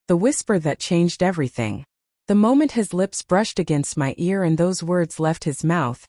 The whisper that changed everything. The moment his lips brushed against my ear and those words left his mouth,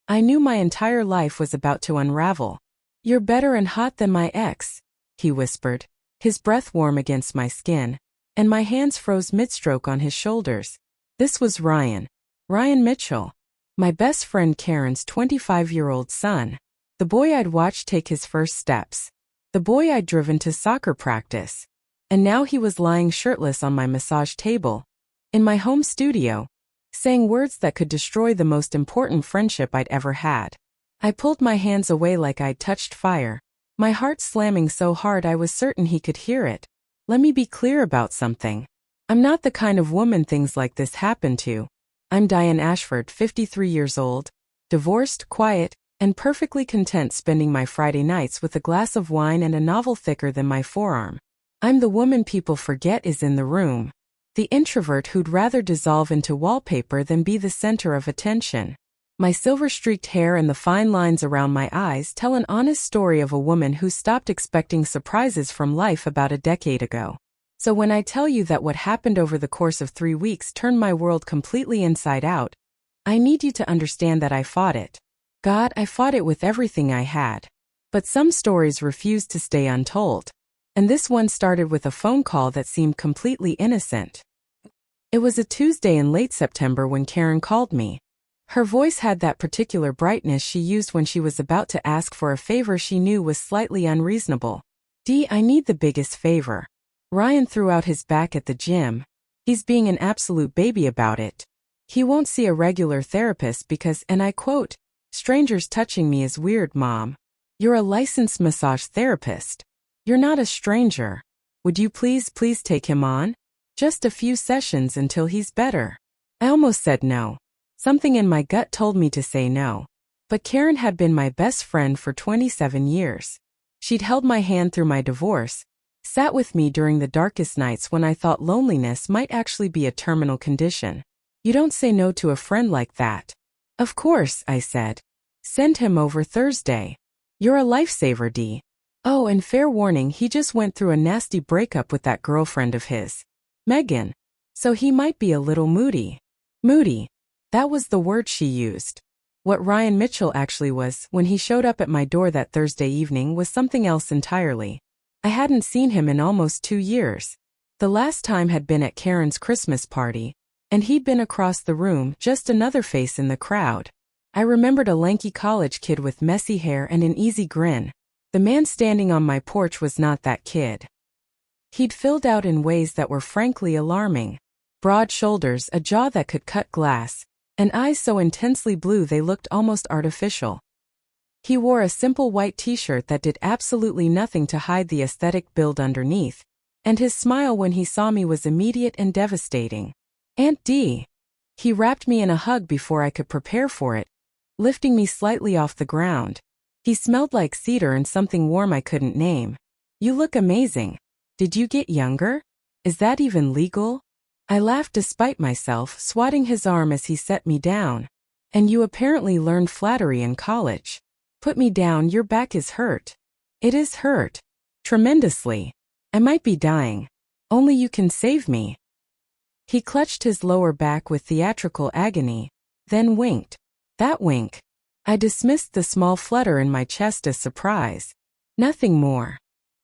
I knew my entire life was about to unravel. "You're better and hot than my ex," he whispered, his breath warm against my skin, and my hands froze mid-stroke on his shoulders. This was Ryan Mitchell, my best friend Karen's 25-year-old son, the boy I'd watched take his first steps, the boy I'd driven to soccer practice. And now he was lying shirtless on my massage table, in my home studio, saying words that could destroy the most important friendship I'd ever had. I pulled my hands away like I'd touched fire, my heart slamming so hard I was certain he could hear it. Let me be clear about something. I'm not the kind of woman things like this happen to. I'm Diane Ashford, 53 years old, divorced, quiet, and perfectly content spending my Friday nights with a glass of wine and a novel thicker than my forearm. I'm the woman people forget is in the room. The introvert who'd rather dissolve into wallpaper than be the center of attention. My silver-streaked hair and the fine lines around my eyes tell an honest story of a woman who stopped expecting surprises from life about a decade ago. So when I tell you that what happened over the course of 3 weeks turned my world completely inside out, I need you to understand that I fought it. God, I fought it with everything I had. But some stories refused to stay untold. And this one started with a phone call that seemed completely innocent. It was a Tuesday in late September when Karen called me. Her voice had that particular brightness she used when she was about to ask for a favor she knew was slightly unreasonable. "Dee, I need the biggest favor. Ryan threw out his back at the gym. He's being an absolute baby about it. He won't see a regular therapist because, and I quote, strangers touching me is weird, Mom. You're a licensed massage therapist. You're not a stranger. Would you please take him on? Just a few sessions until he's better." I almost said no. Something in my gut told me to say no. But Karen had been my best friend for 27 years. She'd held my hand through my divorce, sat with me during the darkest nights when I thought loneliness might actually be a terminal condition. "You don't say no to a friend like that." "Of course," I said. "Send him over Thursday. You're a lifesaver, Dee." Oh, and fair warning, he just went through a nasty breakup with that girlfriend of his, Megan. So he might be a little moody. Moody. That was the word she used. What Ryan Mitchell actually was, when he showed up at my door that Thursday evening, was something else entirely. I hadn't seen him in almost 2 years. The last time had been at Karen's Christmas party, and he'd been across the room, just another face in the crowd. I remembered a lanky college kid with messy hair and an easy grin. The man standing on my porch was not that kid. He'd filled out in ways that were frankly alarming. Broad shoulders, a jaw that could cut glass, and eyes so intensely blue they looked almost artificial. He wore a simple white t-shirt that did absolutely nothing to hide the aesthetic build underneath, and his smile when he saw me was immediate and devastating. "Aunt Dee." He wrapped me in a hug before I could prepare for it, lifting me slightly off the ground. He smelled like cedar and something warm I couldn't name. "You look amazing. Did you get younger? Is that even legal?" I laughed despite myself, swatting his arm as he set me down. "And you apparently learned flattery in college." "Put me down, your back is hurt." "It is hurt. Tremendously. I might be dying. Only you can save me." He clutched his lower back with theatrical agony, then winked. That wink. I dismissed the small flutter in my chest as surprise. Nothing more.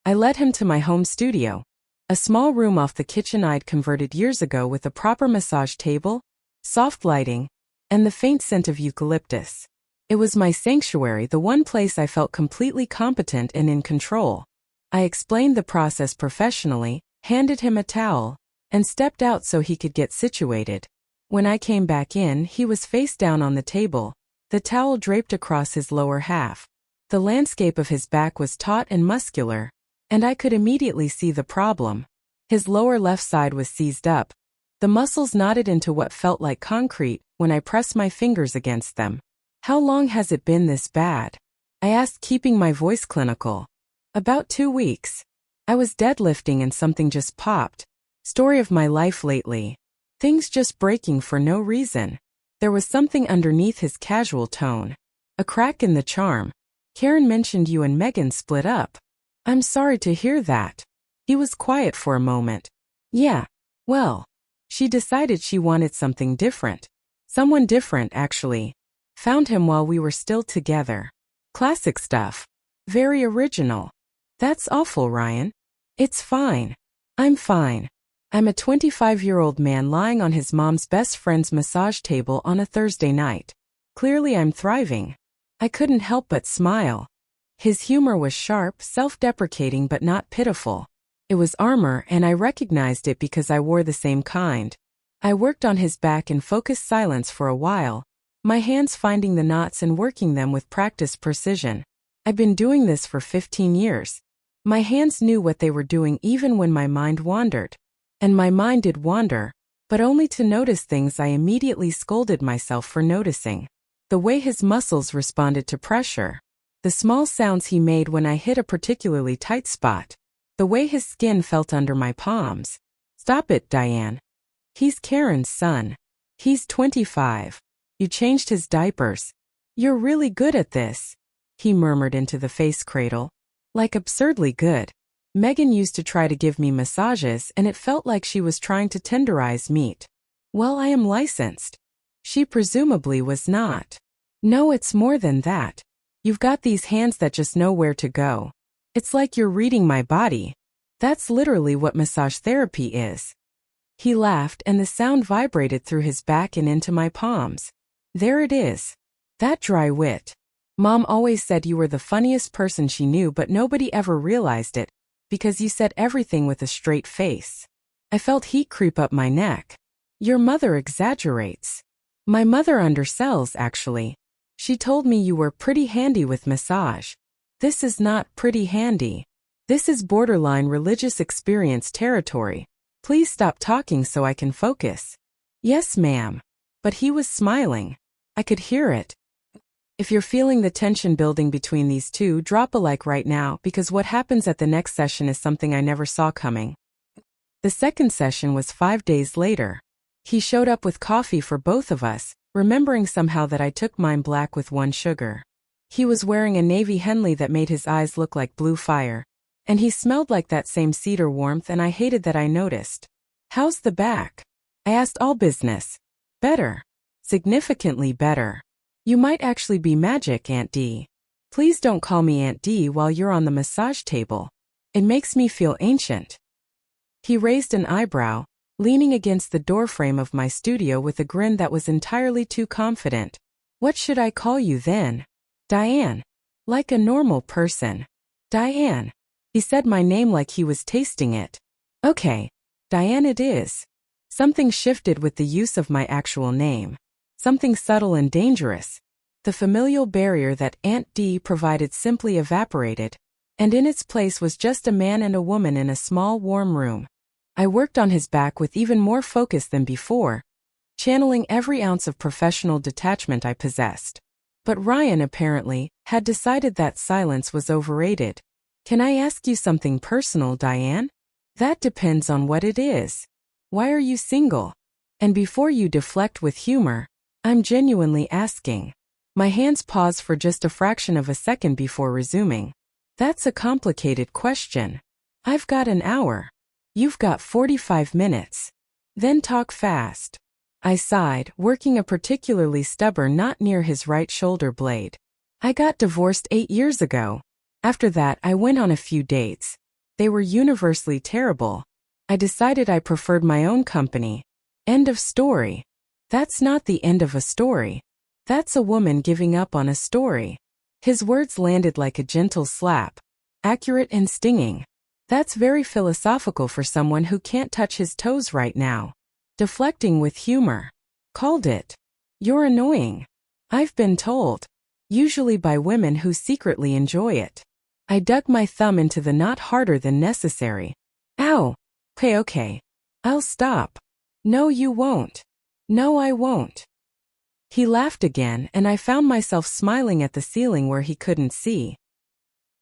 I led him to my home studio, a small room off the kitchen I'd converted years ago with a proper massage table, soft lighting, and the faint scent of eucalyptus. It was my sanctuary, the one place I felt completely competent and in control. I explained the process professionally, handed him a towel, and stepped out so he could get situated. When I came back in, he was face down on the table, the towel draped across his lower half. The landscape of his back was taut and muscular, and I could immediately see the problem. His lower left side was seized up. The muscles knotted into what felt like concrete when I pressed my fingers against them. "How long has it been this bad?" I asked, keeping my voice clinical. "About 2 weeks. I was deadlifting and something just popped. Story of my life lately. Things just breaking for no reason." There was something underneath his casual tone. A crack in the charm. "Karen mentioned you and Megan split up." "I'm sorry to hear that." He was quiet for a moment. "Yeah, Well, she decided she wanted something different. Someone different, actually. Found him while we were still together. Classic stuff. Very original. That's awful, Ryan. It's fine. I'm fine. I'm a 25-year-old man lying on his mom's best friend's massage table on a Thursday night. Clearly I'm thriving. I couldn't help but smile. His humor was sharp, self-deprecating but not pitiful. It was armor and I recognized it because I wore the same kind. I worked on his back in focused silence for a while, my hands finding the knots and working them with practiced precision. I've been doing this for 15 years. My hands knew what they were doing even when my mind wandered. And my mind did wander, but only to notice things I immediately scolded myself for noticing. The way his muscles responded to pressure. The small sounds he made when I hit a particularly tight spot. The way his skin felt under my palms. Stop it, Diane. He's Karen's son. He's 25. You changed his diapers. You're really good at this, he murmured into the face cradle. Like absurdly good. Megan used to try to give me massages and it felt like she was trying to tenderize meat. Well, I am licensed. She presumably was not. No, it's more than that. You've got these hands that just know where to go. It's like you're reading my body. That's literally what massage therapy is. He laughed and the sound vibrated through his back and into my palms. There it is. That dry wit. Mom always said you were the funniest person she knew, but nobody ever realized it, because you said everything with a straight face. I felt heat creep up my neck. Your mother exaggerates. My mother undersells, actually. She told me you were pretty handy with massage. This is not pretty handy. This is borderline religious experience territory. Please stop talking so I can focus. Yes, ma'am. But he was smiling. I could hear it. If you're feeling the tension building between these two, drop a like right now because what happens at the next session is something I never saw coming. The second session was 5 days later. He showed up with coffee for both of us, remembering somehow that I took mine black with 1 sugar. He was wearing a navy Henley that made his eyes look like blue fire. And he smelled like that same cedar warmth and I hated that I noticed. How's the back? I asked all business. Better. Significantly better. You might actually be magic, Aunt D. Please don't call me Aunt D while you're on the massage table. It makes me feel ancient. He raised an eyebrow, leaning against the doorframe of my studio with a grin that was entirely too confident. What should I call you then? Diane. Like a normal person. Diane. He said my name like he was tasting it. Okay. Diane it is. Something shifted with the use of my actual name. Something subtle and dangerous. The familial barrier that Aunt D provided simply evaporated, and in its place was just a man and a woman in a small warm room. I worked on his back with even more focus than before, channeling every ounce of professional detachment I possessed. But Ryan apparently had decided that silence was overrated. Can I ask you something personal, Diane? That depends on what it is. Why are you single? And before you deflect with humor, I'm genuinely asking. My hands pause for just a fraction of a second before resuming. That's a complicated question. I've got an hour. You've got 45 minutes. Then talk fast. I sighed, working a particularly stubborn knot near his right shoulder blade. I got divorced 8 years ago. After that, I went on a few dates. They were universally terrible. I decided I preferred my own company. End of story. That's not the end of a story. That's a woman giving up on a story. His words landed like a gentle slap. Accurate and stinging. That's very philosophical for someone who can't touch his toes right now. Deflecting with humor. Called it. You're annoying. I've been told. Usually by women who secretly enjoy it. I dug my thumb into the knot harder than necessary. Ow. Okay. I'll stop. No, you won't. No, I won't. He laughed again and I found myself smiling at the ceiling where he couldn't see.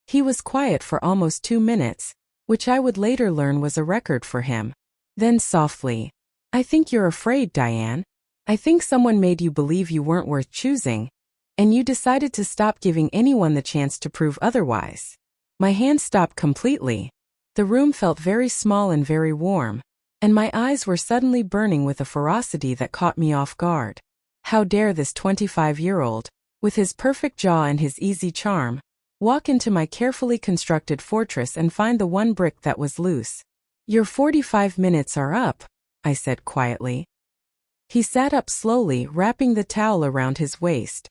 He was quiet for almost 2 minutes, which I would later learn was a record for him. Then softly, I think you're afraid, Diane. I think someone made you believe you weren't worth choosing, and you decided to stop giving anyone the chance to prove otherwise. My hand stopped completely. The room felt very small and very warm, and my eyes were suddenly burning with a ferocity that caught me off guard. How dare this 25-year-old, with his perfect jaw and his easy charm, walk into my carefully constructed fortress and find the one brick that was loose? "Your 45 minutes are up," I said quietly. He sat up slowly, wrapping the towel around his waist.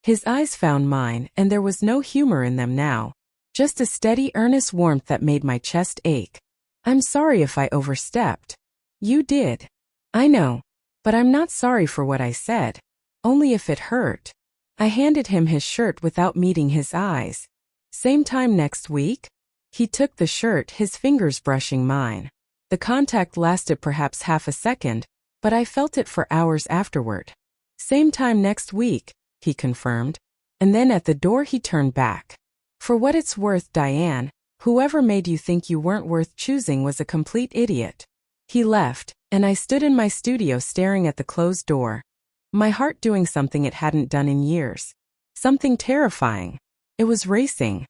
His eyes found mine, and there was no humor in them now, just a steady, earnest warmth that made my chest ache. "I'm sorry if I overstepped." "You did. I know. But I'm not sorry for what I said. Only if it hurt." I handed him his shirt without meeting his eyes. "Same time next week?" He took the shirt, his fingers brushing mine. The contact lasted perhaps half a second, but I felt it for hours afterward. "Same time next week," he confirmed. And then at the door he turned back. "For what it's worth, Diane, whoever made you think you weren't worth choosing was a complete idiot." He left, and I stood in my studio staring at the closed door, my heart doing something it hadn't done in years. Something terrifying. It was racing.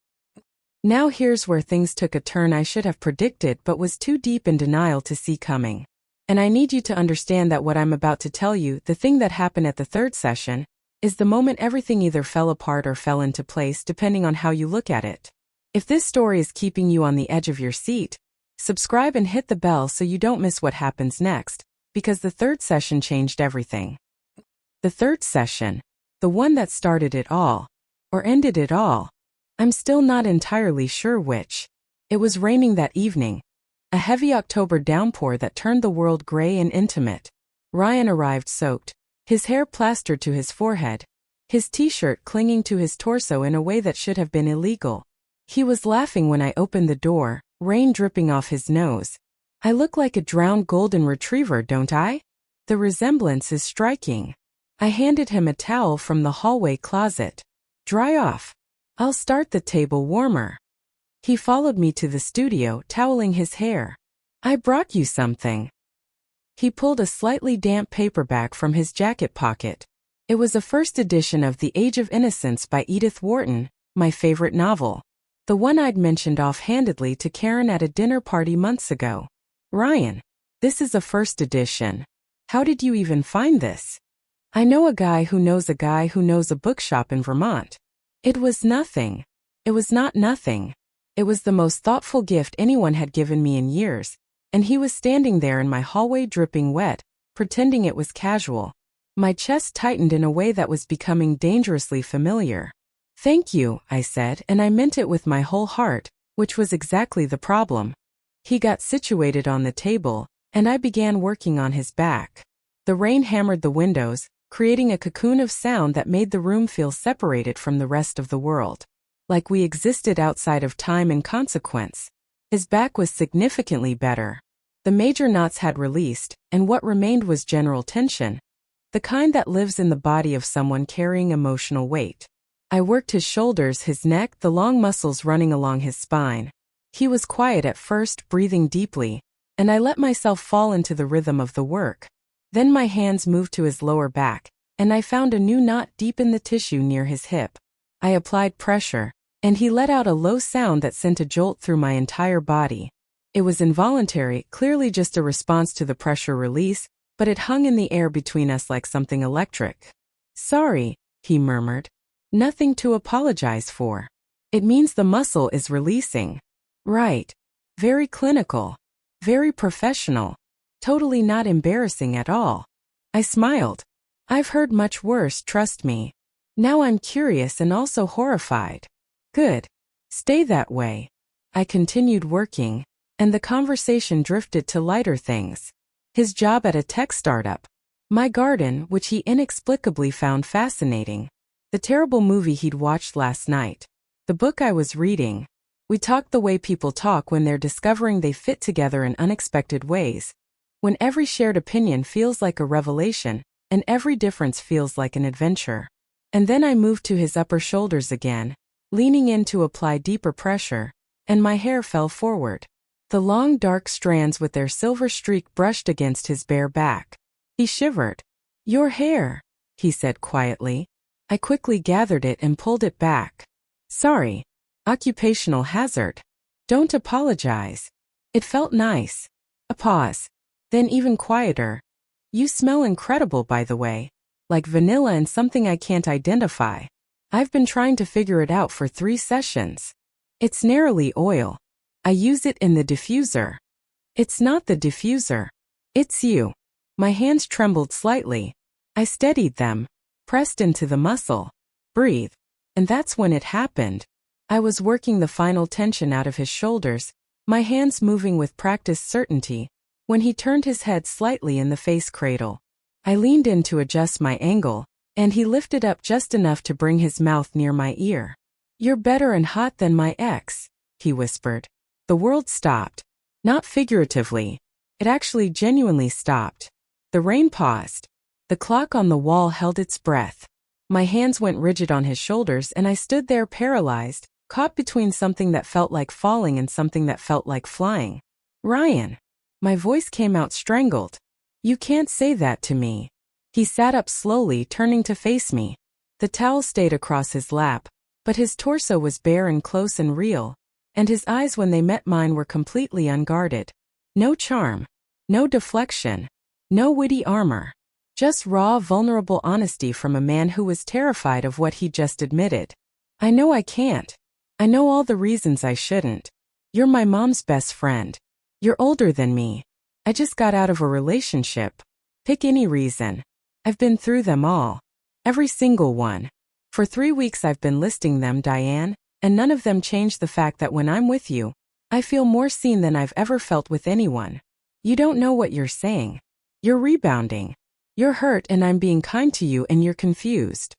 Now here's where things took a turn I should have predicted but was too deep in denial to see coming. And I need you to understand that what I'm about to tell you, the thing that happened at the third session, is the moment everything either fell apart or fell into place depending on how you look at it. If this story is keeping you on the edge of your seat, subscribe and hit the bell so you don't miss what happens next, because the third session changed everything. The third session, the one that started it all, or ended it all. I'm still not entirely sure which. It was raining that evening, a heavy October downpour that turned the world gray and intimate. Ryan arrived soaked, his hair plastered to his forehead, his t-shirt clinging to his torso in a way that should have been illegal. He was laughing when I opened the door, rain dripping off his nose. "I look like a drowned golden retriever, don't I?" "The resemblance is striking." I handed him a towel from the hallway closet. "Dry off. I'll start the table warmer." He followed me to the studio, toweling his hair. "I brought you something." He pulled a slightly damp paperback from his jacket pocket. It was a first edition of The Age of Innocence by Edith Wharton, my favorite novel. The one I'd mentioned offhandedly to Karen at a dinner party months ago. "Ryan, this is a first edition. How did you even find this?" "I know a guy who knows a guy who knows a bookshop in Vermont." It was nothing. It was not nothing. It was the most thoughtful gift anyone had given me in years, and he was standing there in my hallway dripping wet, pretending it was casual. My chest tightened in a way that was becoming dangerously familiar. "Thank you," I said, and I meant it with my whole heart, which was exactly the problem. He got situated on the table, and I began working on his back. The rain hammered the windows, creating a cocoon of sound that made the room feel separated from the rest of the world. Like we existed outside of time and consequence. His back was significantly better. The major knots had released, and what remained was general tension, the kind that lives in the body of someone carrying emotional weight. I worked his shoulders, his neck, the long muscles running along his spine. He was quiet at first, breathing deeply, and I let myself fall into the rhythm of the work. Then my hands moved to his lower back, and I found a new knot deep in the tissue near his hip. I applied pressure, and he let out a low sound that sent a jolt through my entire body. It was involuntary, clearly just a response to the pressure release, but it hung in the air between us like something electric. "Sorry," he murmured. "Nothing to apologize for. It means the muscle is releasing." "Right. Very clinical. Very professional. Totally not embarrassing at all." I smiled. "I've heard much worse, trust me." Now I'm curious and also horrified. "Good. Stay that way." I continued working, and the conversation drifted to lighter things. His job at a tech startup. My garden, which he inexplicably found fascinating. The terrible movie he'd watched last night. The book I was reading. We talked the way people talk when they're discovering they fit together in unexpected ways. When every shared opinion feels like a revelation, and every difference feels like an adventure. And then I moved to his upper shoulders again, leaning in to apply deeper pressure, and my hair fell forward. The long dark strands with their silver streak brushed against his bare back. He shivered. "Your hair," he said quietly. I quickly gathered it and pulled it back. "Sorry. Occupational hazard. Don't apologize." It felt nice. A pause. Then even quieter. You smell incredible, by the way. Like vanilla and something I can't identify. I've been trying to figure it out for 3 sessions. It's narrowly oil. I use it in the diffuser. It's not the diffuser. It's you. My hands trembled slightly. I steadied them, pressed into the muscle. Breathe. And that's when it happened. I was working the final tension out of his shoulders, my hands moving with practiced certainty, when he turned his head slightly in the face cradle. I leaned in to adjust my angle, and he lifted up just enough to bring his mouth near my ear. You're better and hot than my ex, he whispered. The world stopped. Not figuratively. It actually genuinely stopped. The rain paused. The clock on the wall held its breath. My hands went rigid on his shoulders and I stood there paralyzed, caught between something that felt like falling and something that felt like flying. Ryan. My voice came out strangled. You can't say that to me. He sat up slowly, turning to face me. The towel stayed across his lap, but his torso was bare and close and real, and his eyes when they met mine were completely unguarded. No charm. No deflection. No witty armor. Just raw, vulnerable honesty from a man who was terrified of what he just admitted. I know I can't. I know all the reasons I shouldn't. You're my mom's best friend. You're older than me. I just got out of a relationship. Pick any reason. I've been through them all. Every single one. For 3 weeks I've been listing them, Diane, and none of them change the fact that when I'm with you, I feel more seen than I've ever felt with anyone. You don't know what you're saying. You're rebounding. You're hurt and I'm being kind to you and you're confused.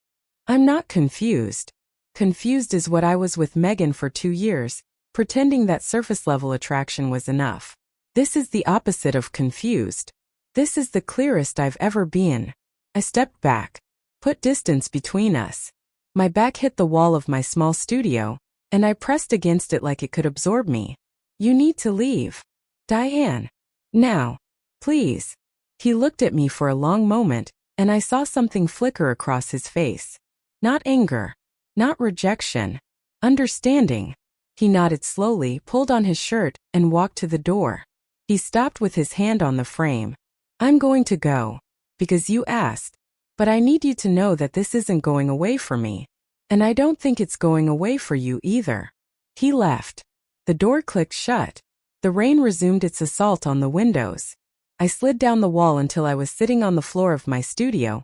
I'm not confused. Confused is what I was with Megan for 2 years, pretending that surface-level attraction was enough. This is the opposite of confused. This is the clearest I've ever been. I stepped back, put distance between us. My back hit the wall of my small studio, and I pressed against it like it could absorb me. You need to leave. Diane. Now. Please. He looked at me for a long moment, and I saw something flicker across his face. Not anger. Not rejection. Understanding. He nodded slowly, pulled on his shirt, and walked to the door. He stopped with his hand on the frame. I'm going to go. Because you asked. But I need you to know that this isn't going away for me. And I don't think it's going away for you either. He left. The door clicked shut. The rain resumed its assault on the windows. I slid down the wall until I was sitting on the floor of my studio,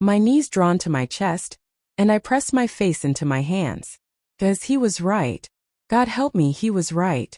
my knees drawn to my chest, and I pressed my face into my hands. 'Cause he was right. God help me, he was right.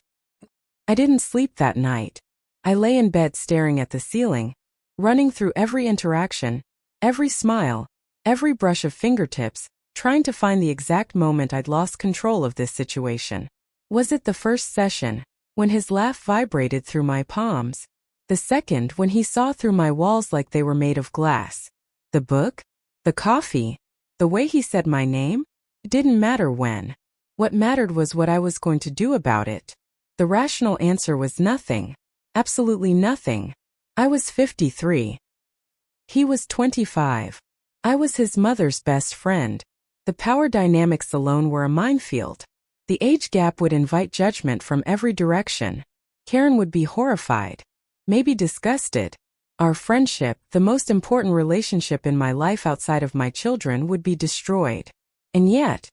I didn't sleep that night. I lay in bed staring at the ceiling, running through every interaction, every smile, every brush of fingertips, trying to find the exact moment I'd lost control of this situation. Was it the first session, when his laugh vibrated through my palms? The second, when he saw through my walls like they were made of glass? The book? The coffee? The way he said my name? It didn't matter when. What mattered was what I was going to do about it. The rational answer was nothing. Absolutely nothing. I was 53. He was 25. I was his mother's best friend. The power dynamics alone were a minefield. The age gap would invite judgment from every direction. Karen would be horrified. Maybe disgusted. Our friendship, the most important relationship in my life outside of my children, would be destroyed. And yet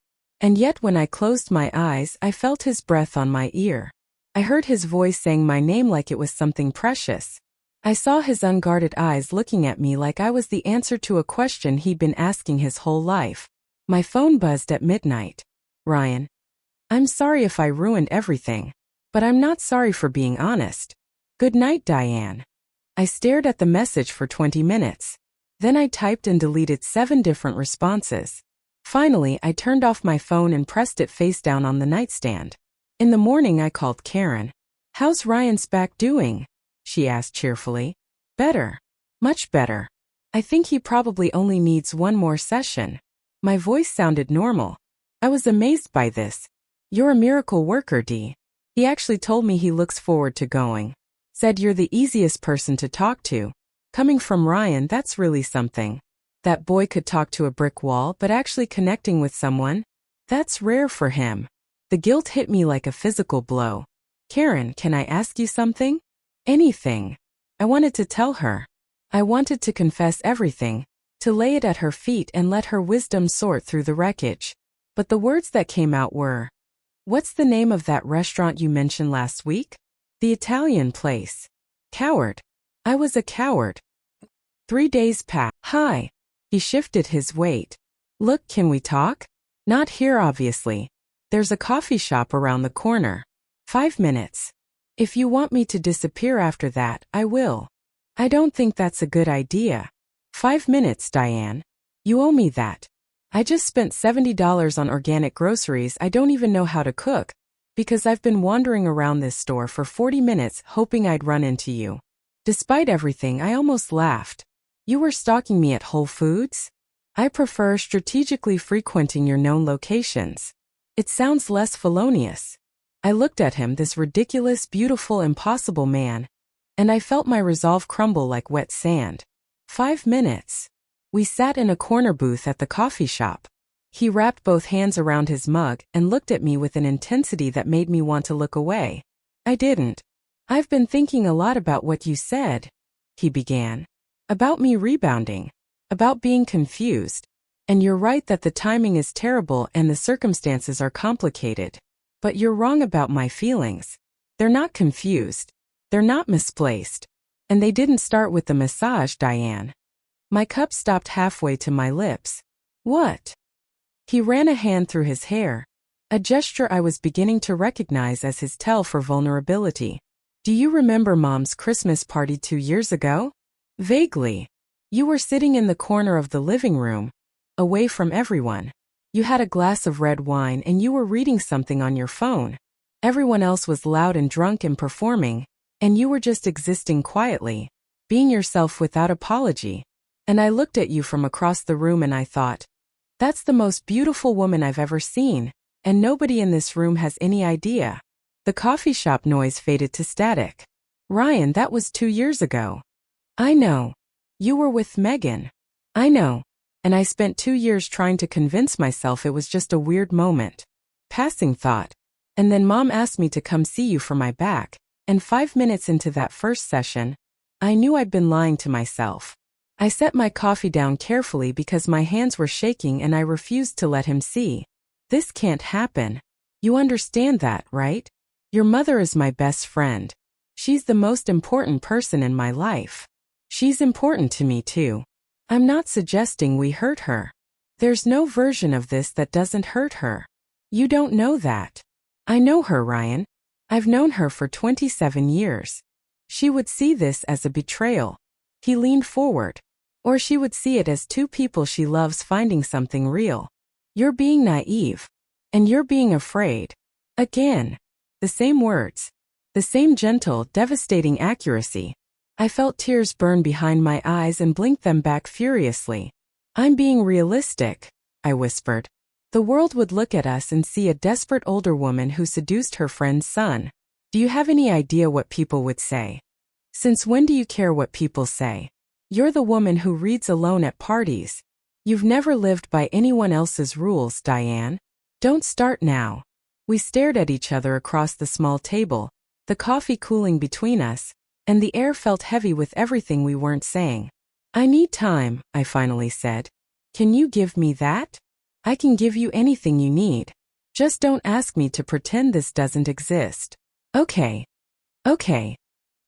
when I closed my eyes, I felt his breath on my ear. I heard his voice saying my name like it was something precious. I saw his unguarded eyes looking at me like I was the answer to a question he'd been asking his whole life. My phone buzzed at midnight. Ryan. I'm sorry if I ruined everything. But I'm not sorry for being honest. Good night, Diane. I stared at the message for 20 minutes. Then I typed and deleted 7 different responses. Finally, I turned off my phone and pressed it face down on the nightstand. In the morning, I called Karen. How's Ryan's back doing? She asked cheerfully. Better. Much better. I think he probably only needs 1 more session. My voice sounded normal. I was amazed by this. You're a miracle worker, Dee. He actually told me he looks forward to going. Said you're the easiest person to talk to. Coming from Ryan, that's really something. That boy could talk to a brick wall, but actually connecting with someone? That's rare for him. The guilt hit me like a physical blow. Karen, can I ask you something? Anything. I wanted to tell her. I wanted to confess everything, to lay it at her feet and let her wisdom sort through the wreckage. But the words that came out were, "What's the name of that restaurant you mentioned last week? The Italian place." Coward. I was a coward. 3 days passed. Hi. He shifted his weight. Look, can we talk? Not here, obviously. There's a coffee shop around the corner. 5 minutes. If you want me to disappear after that, I will. I don't think that's a good idea. 5 minutes, Diane. You owe me that. I just spent $70 on organic groceries I don't even know how to cook, because I've been wandering around this store for 40 minutes hoping I'd run into you. Despite everything, I almost laughed. You were stalking me at Whole Foods? I prefer strategically frequenting your known locations. It sounds less felonious. I looked at him, this ridiculous, beautiful, impossible man, and I felt my resolve crumble like wet sand. 5 minutes. We sat in a corner booth at the coffee shop. He wrapped both hands around his mug and looked at me with an intensity that made me want to look away. I didn't. I've been thinking a lot about what you said, he began. About me rebounding. About being confused. And you're right that the timing is terrible and the circumstances are complicated. But you're wrong about my feelings. They're not confused. They're not misplaced. And they didn't start with the massage, Diane. My cup stopped halfway to my lips. What? He ran a hand through his hair, a gesture I was beginning to recognize as his tell for vulnerability. Do you remember Mom's Christmas party 2 years ago? Vaguely. You were sitting in the corner of the living room, away from everyone. You had a glass of red wine and you were reading something on your phone. Everyone else was loud and drunk and performing, and you were just existing quietly, being yourself without apology. And I looked at you from across the room and I thought, that's the most beautiful woman I've ever seen, and nobody in this room has any idea. The coffee shop noise faded to static. Ryan, that was 2 years ago. I know. You were with Megan. I know. And I spent 2 years trying to convince myself it was just a weird moment. Passing thought. And then Mom asked me to come see you for my back, and 5 minutes into that first session, I knew I'd been lying to myself. I set my coffee down carefully because my hands were shaking and I refused to let him see. This can't happen. You understand that, right? Your mother is my best friend. She's the most important person in my life. She's important to me too. I'm not suggesting we hurt her. There's no version of this that doesn't hurt her. You don't know that. I know her, Ryan. I've known her for 27 years. She would see this as a betrayal. He leaned forward. Or she would see it as two people she loves finding something real. You're being naive. And you're being afraid. Again. The same words. The same gentle, devastating accuracy. I felt tears burn behind my eyes and blinked them back furiously. I'm being realistic, I whispered. The world would look at us and see a desperate older woman who seduced her friend's son. Do you have any idea what people would say? Since when do you care what people say? You're the woman who reads alone at parties. You've never lived by anyone else's rules, Diane. Don't start now. We stared at each other across the small table, the coffee cooling between us, and the air felt heavy with everything we weren't saying. I need time, I finally said. Can you give me that? I can give you anything you need. Just don't ask me to pretend this doesn't exist. Okay. Okay.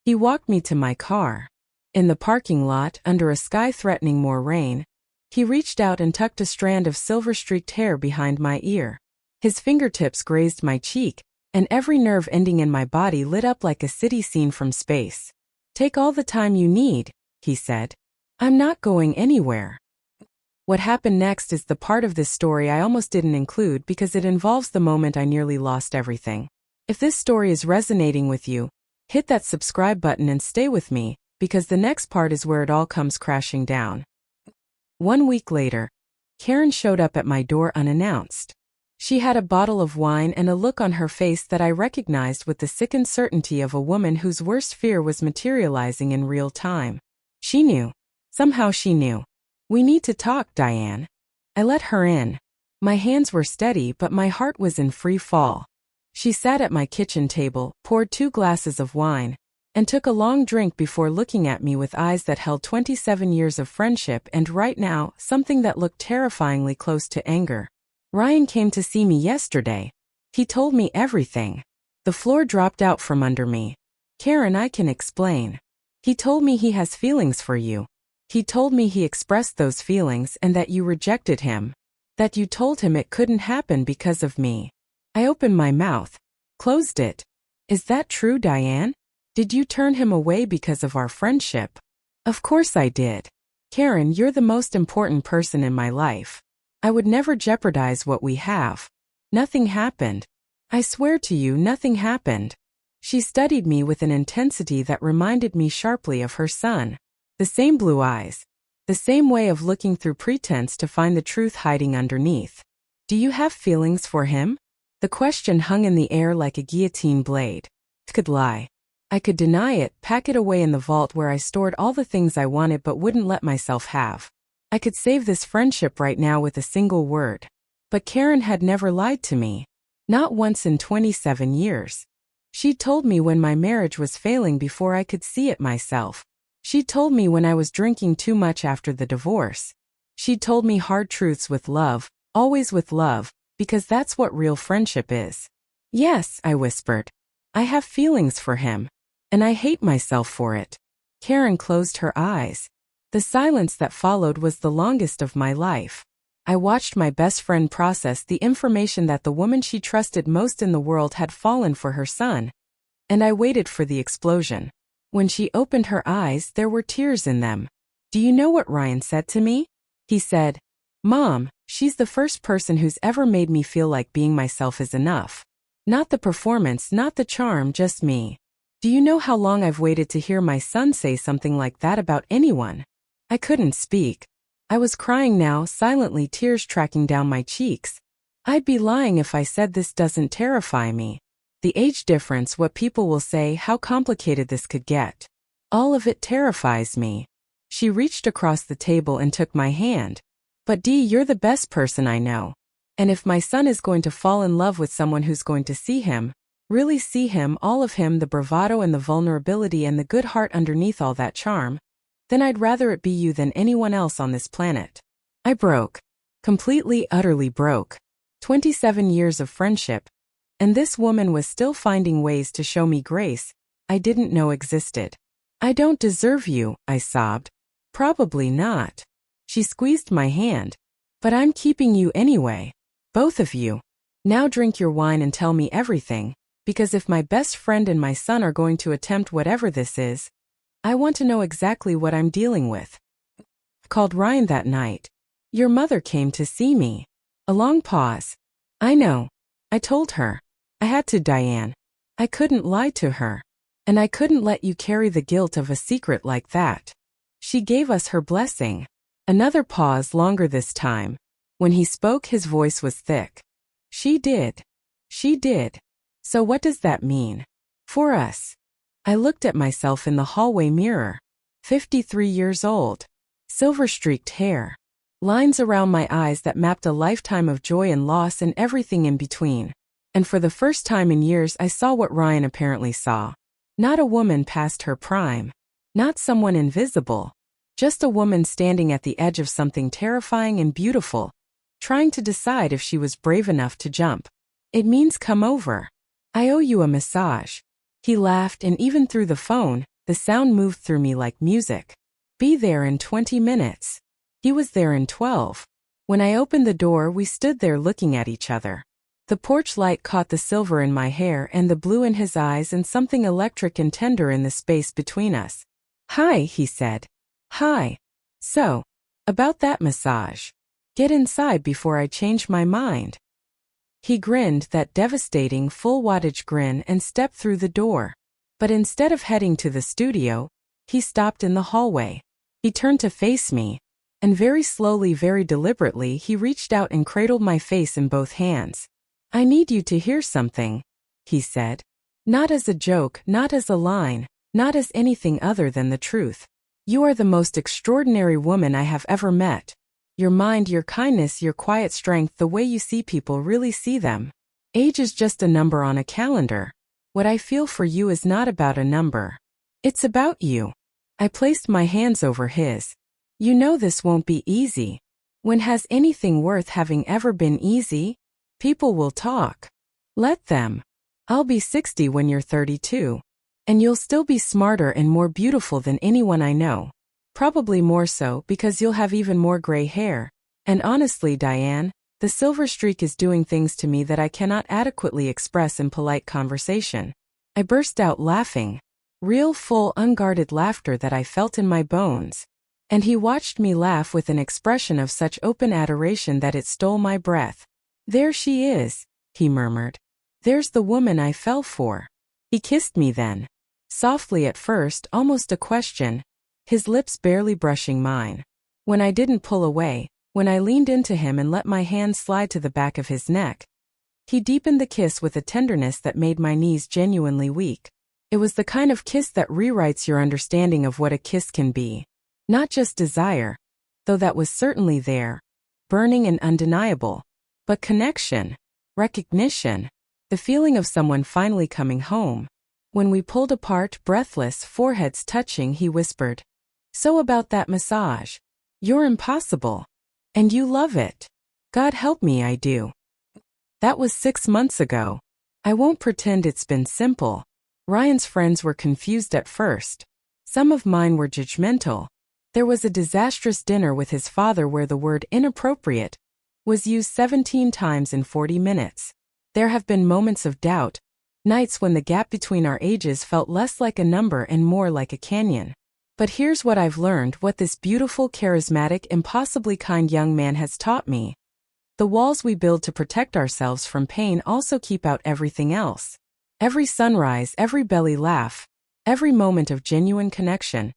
He walked me to my car. In the parking lot, under a sky threatening more rain, he reached out and tucked a strand of silver-streaked hair behind my ear. His fingertips grazed my cheek, and every nerve ending in my body lit up like a city scene from space. Take all the time you need, he said. I'm not going anywhere. What happened next is the part of this story I almost didn't include because it involves the moment I nearly lost everything. If this story is resonating with you, hit that subscribe button and stay with me, because the next part is where it all comes crashing down. 1 week later, Karen showed up at my door unannounced. She had a bottle of wine and a look on her face that I recognized with the sickened certainty of a woman whose worst fear was materializing in real time. She knew. Somehow she knew. We need to talk, Diane. I let her in. My hands were steady, but my heart was in free fall. She sat at my kitchen table, poured 2 glasses of wine, and took a long drink before looking at me with eyes that held 27 years of friendship and right now, something that looked terrifyingly close to anger. Ryan came to see me yesterday. He told me everything. The floor dropped out from under me. Karen, I can explain. He told me he has feelings for you. He told me he expressed those feelings and that you rejected him. That you told him it couldn't happen because of me. I opened my mouth. Closed it. Is that true, Diane? Did you turn him away because of our friendship? Of course I did. Karen, you're the most important person in my life. I would never jeopardize what we have. Nothing happened. I swear to you, nothing happened. She studied me with an intensity that reminded me sharply of her son. The same blue eyes. The same way of looking through pretense to find the truth hiding underneath. Do you have feelings for him? The question hung in the air like a guillotine blade. I could lie. I could deny it, pack it away in the vault where I stored all the things I wanted but wouldn't let myself have. I could save this friendship right now with a single word. But Karen had never lied to me. Not once in 27 years. She'd told me when my marriage was failing before I could see it myself. She'd told me when I was drinking too much after the divorce. She'd told me hard truths with love, always with love, because that's what real friendship is. Yes, I whispered. I have feelings for him. And I hate myself for it. Karen closed her eyes. The silence that followed was the longest of my life. I watched my best friend process the information that the woman she trusted most in the world had fallen for her son. And I waited for the explosion. When she opened her eyes, there were tears in them. Do you know what Ryan said to me? He said, Mom, she's the first person who's ever made me feel like being myself is enough. Not the performance, not the charm, just me. Do you know how long I've waited to hear my son say something like that about anyone? I couldn't speak. I was crying now, silently, tears tracking down my cheeks. I'd be lying if I said this doesn't terrify me. The age difference, what people will say, how complicated this could get. All of it terrifies me. She reached across the table and took my hand. But Dee, you're the best person I know. And if my son is going to fall in love with someone who's going to see him, really see him, all of him, the bravado and the vulnerability and the good heart underneath all that charm, then I'd rather it be you than anyone else on this planet. I broke. Completely, utterly broke. 27 years of friendship. And this woman was still finding ways to show me grace I didn't know existed. I don't deserve you, I sobbed. Probably not. She squeezed my hand. But I'm keeping you anyway. Both of you. Now drink your wine and tell me everything. Because if my best friend and my son are going to attempt whatever this is, I want to know exactly what I'm dealing with. I called Ryan that night. Your mother came to see me. A long pause. I know. I told her. I had to, Diane. I couldn't lie to her. And I couldn't let you carry the guilt of a secret like that. She gave us her blessing. Another pause, longer this time. When he spoke, his voice was thick. She did. She did. So what does that mean? For us. I looked at myself in the hallway mirror. 53 years old. Silver-streaked hair. Lines around my eyes that mapped a lifetime of joy and loss and everything in between. And for the first time in years I saw what Ryan apparently saw. Not a woman past her prime. Not someone invisible. Just a woman standing at the edge of something terrifying and beautiful, trying to decide if she was brave enough to jump. It means come over. I owe you a massage. He laughed, and even through the phone, the sound moved through me like music. Be there in 20 minutes. He was there in 12. When I opened the door, we stood there looking at each other. The porch light caught the silver in my hair and the blue in his eyes and something electric and tender in the space between us. Hi, he said. Hi. So, about that massage. Get inside before I change my mind. He grinned, that devastating full-wattage grin, and stepped through the door. But instead of heading to the studio, he stopped in the hallway. He turned to face me, and very slowly, very deliberately, he reached out and cradled my face in both hands. I need you to hear something, he said. Not as a joke, not as a line, not as anything other than the truth. You are the most extraordinary woman I have ever met. Your mind, your kindness, your quiet strength, the way you see people, really see them. Age is just a number on a calendar. What I feel for you is not about a number. It's about you. I placed my hands over his. You know this won't be easy. When has anything worth having ever been easy? People will talk. Let them. I'll be 60 when you're 32. And you'll still be smarter and more beautiful than anyone I know. Probably more so because you'll have even more gray hair. And honestly, Diane, the silver streak is doing things to me that I cannot adequately express in polite conversation. I burst out laughing. Real, full, unguarded laughter that I felt in my bones. And he watched me laugh with an expression of such open adoration that it stole my breath. There she is, he murmured. There's the woman I fell for. He kissed me then. Softly at first, almost a question, his lips barely brushing mine. When I didn't pull away, when I leaned into him and let my hand slide to the back of his neck, he deepened the kiss with a tenderness that made my knees genuinely weak. It was the kind of kiss that rewrites your understanding of what a kiss can be. Not just desire, though that was certainly there, burning and undeniable, but connection, recognition, the feeling of someone finally coming home. When we pulled apart, breathless, foreheads touching, he whispered, "So about that massage. You're impossible. And you love it. God help me, I do." That was 6 months ago. I won't pretend it's been simple. Ryan's friends were confused at first. Some of mine were judgmental. There was a disastrous dinner with his father where the word inappropriate was used 17 times in 40 minutes. There have been moments of doubt, nights when the gap between our ages felt less like a number and more like a canyon. But here's what I've learned, what this beautiful, charismatic, impossibly kind young man has taught me. The walls we build to protect ourselves from pain also keep out everything else. Every sunrise, every belly laugh, every moment of genuine connection,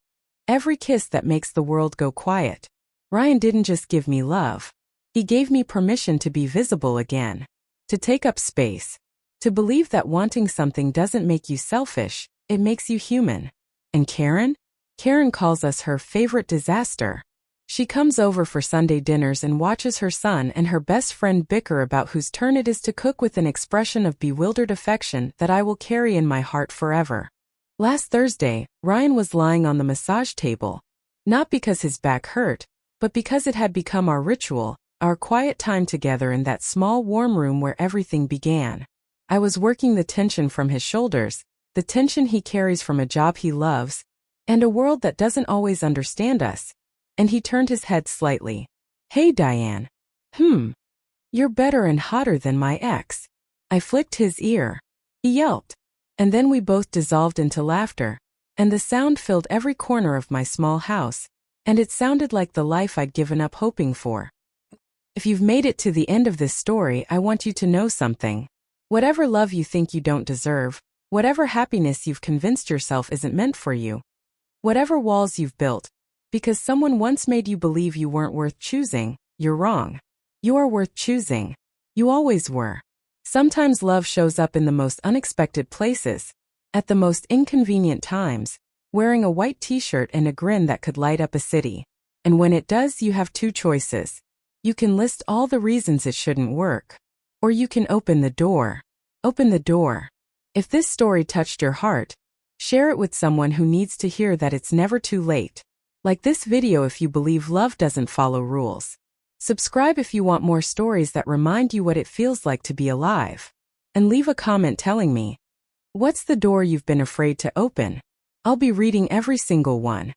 every kiss that makes the world go quiet. Ryan didn't just give me love. He gave me permission to be visible again. To take up space. To believe that wanting something doesn't make you selfish, it makes you human. And Karen? Karen calls us her favorite disaster. She comes over for Sunday dinners and watches her son and her best friend bicker about whose turn it is to cook with an expression of bewildered affection that I will carry in my heart forever. Last Thursday, Ryan was lying on the massage table. Not because his back hurt, but because it had become our ritual, our quiet time together in that small warm room where everything began. I was working the tension from his shoulders, the tension he carries from a job he loves, and a world that doesn't always understand us. And he turned his head slightly. "Hey, Diane. You're better and hotter than my ex." I flicked his ear. He yelped. And then we both dissolved into laughter, and the sound filled every corner of my small house, and it sounded like the life I'd given up hoping for. If you've made it to the end of this story, I want you to know something. Whatever love you think you don't deserve, whatever happiness you've convinced yourself isn't meant for you, whatever walls you've built, because someone once made you believe you weren't worth choosing, you're wrong. You are worth choosing. You always were. Sometimes love shows up in the most unexpected places, at the most inconvenient times, wearing a white t-shirt and a grin that could light up a city. And when it does, you have two choices. You can list all the reasons it shouldn't work. Or you can open the door. Open the door. If this story touched your heart, share it with someone who needs to hear that it's never too late. Like this video if you believe love doesn't follow rules. Subscribe if you want more stories that remind you what it feels like to be alive. And leave a comment telling me, what's the door you've been afraid to open? I'll be reading every single one.